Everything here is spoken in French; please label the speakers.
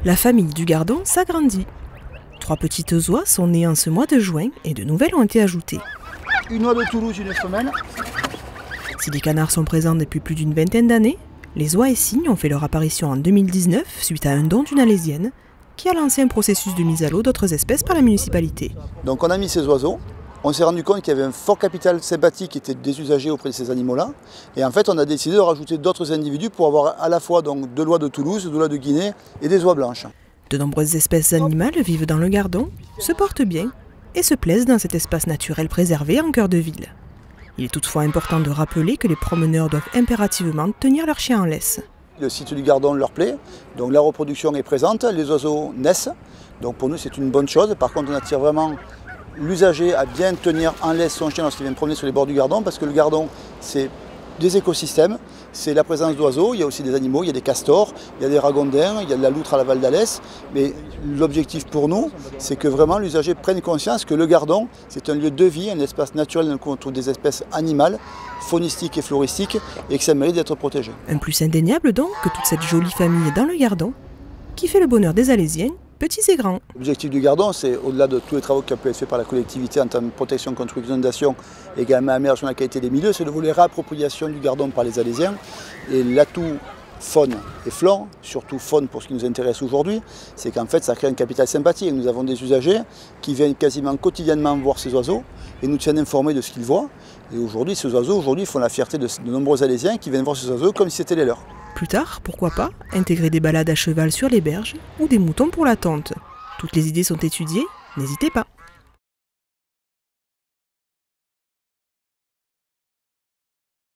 Speaker 1: La famille du Gardon s'agrandit. 3 petites oies sont nées en ce mois de juin et de nouvelles ont été ajoutées.
Speaker 2: Une oie de Toulouse, une femelle.
Speaker 1: Si les canards sont présents depuis plus d'une vingtaine d'années, les oies et cygnes ont fait leur apparition en 2019 suite à un don d'une Alésienne qui a lancé un processus de mise à l'eau d'autres espèces par la municipalité.
Speaker 2: Donc on a mis ces oiseaux, on s'est rendu compte qu'il y avait un fort capital sympathique qui était désusagé auprès de ces animaux-là. Et en fait on a décidé de rajouter d'autres individus pour avoir à la fois donc, de l'oie de Toulouse, de l'oie de Guinée et des oies blanches.
Speaker 1: De nombreuses espèces animales vivent dans le Gardon, se portent bien et se plaisent dans cet espace naturel préservé en cœur de ville. Il est toutefois important de rappeler que les promeneurs doivent impérativement tenir leurs chiens en laisse.
Speaker 2: Le site du Gardon leur plaît, donc la reproduction est présente, les oiseaux naissent, donc pour nous c'est une bonne chose. Par contre on attire vraiment l'usager à bien tenir en laisse son chien lorsqu'il vient promener sur les bords du Gardon, parce que le Gardon c'est des écosystèmes, c'est la présence d'oiseaux, il y a aussi des animaux, il y a des castors, il y a des ragondins, il y a de la loutre à la Val d'Alès, mais l'objectif pour nous, c'est que vraiment l'usager prenne conscience que le Gardon, c'est un lieu de vie, un espace naturel dans lequel on trouve des espèces animales, faunistiques et floristiques, et que ça mérite d'être protégé.
Speaker 1: Un plus indéniable donc que toute cette jolie famille dans le Gardon, qui fait le bonheur des Alésiens, petits et grands.
Speaker 2: L'objectif du Gardon, c'est au-delà de tous les travaux qui ont pu être faits par la collectivité en termes de protection contre l'inondation et également amélioration de la qualité des milieux, c'est le volet réappropriation du Gardon par les Alésiens. Et l'atout faune et flore, surtout faune pour ce qui nous intéresse aujourd'hui, c'est qu'en fait ça crée un capital sympathique. Nous avons des usagers qui viennent quasiment quotidiennement voir ces oiseaux et nous tiennent informés de ce qu'ils voient. Et aujourd'hui, ces oiseaux font la fierté de nombreux Alésiens qui viennent voir ces oiseaux comme si c'était les leurs.
Speaker 1: Plus tard, pourquoi pas, intégrer des balades à cheval sur les berges ou des moutons pour la tonte. Toutes les idées sont étudiées, n'hésitez pas.